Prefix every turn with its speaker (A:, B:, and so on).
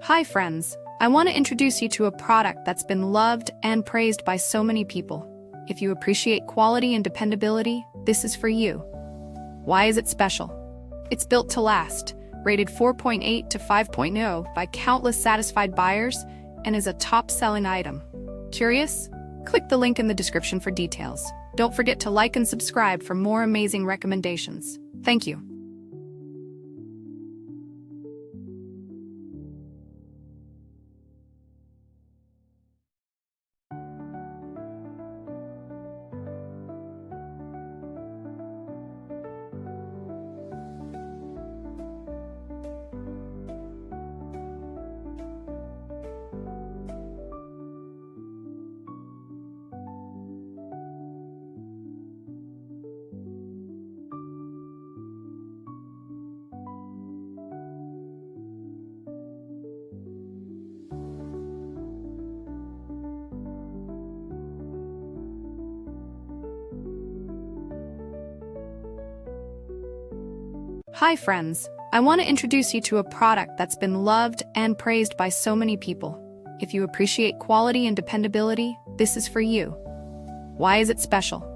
A: Hi friends, I want to introduce you to a product that's been loved and praised by so many people. If you appreciate quality and dependability, this is for you. Why is it special? It's built to last, rated 4.8 to 5.0 by countless satisfied buyers, and is a top-selling item. Curious? Click the link in the description for details. Don't forget to like and subscribe for more amazing recommendations. Thank you. Hi friends, I want to introduce you to a product that's been loved and praised by so many people. If you appreciate quality and dependability, this is for you. Why is it special?